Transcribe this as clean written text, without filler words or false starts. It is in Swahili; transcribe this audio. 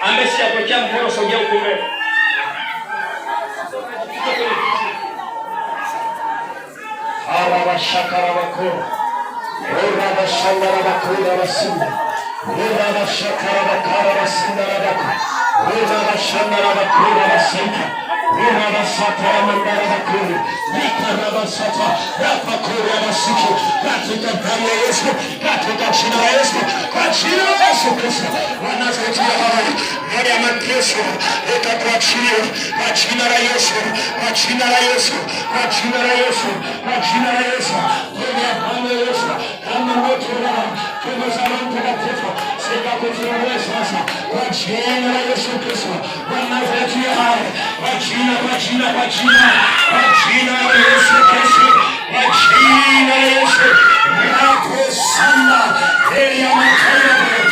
ambaye sijapokea mkono, sogea huko mbele. Arabashakarabako. Orabashandarabakurabasinda. Orabashakarabakarabasindarabako. Orabashandarabakurabasinda. Orabasataramandarabakuri. Nikarabasata. Rapakurabasiki. Katika damu ya Yesu. Katika jina la Yesu. Kwa jina la Yesu Kristo. Wanazotia habari. Ndani ya mateso. Itakuachiliwa. Kwa jina la Yesu. Kwa jina la Yesu. Kwa jina la Yesu. Kwa jina la Yesu. Ndani ya damu ya Yesu. Kama moto wa kama za mtakatifu. Sitakuzuia sasa. Kwa jina la Yesu Kristo. Wanazotia habari. Kwa jina la Yesu Kristo. Kwa jina la Yesu. Rapo sana. Elia mtakatifu.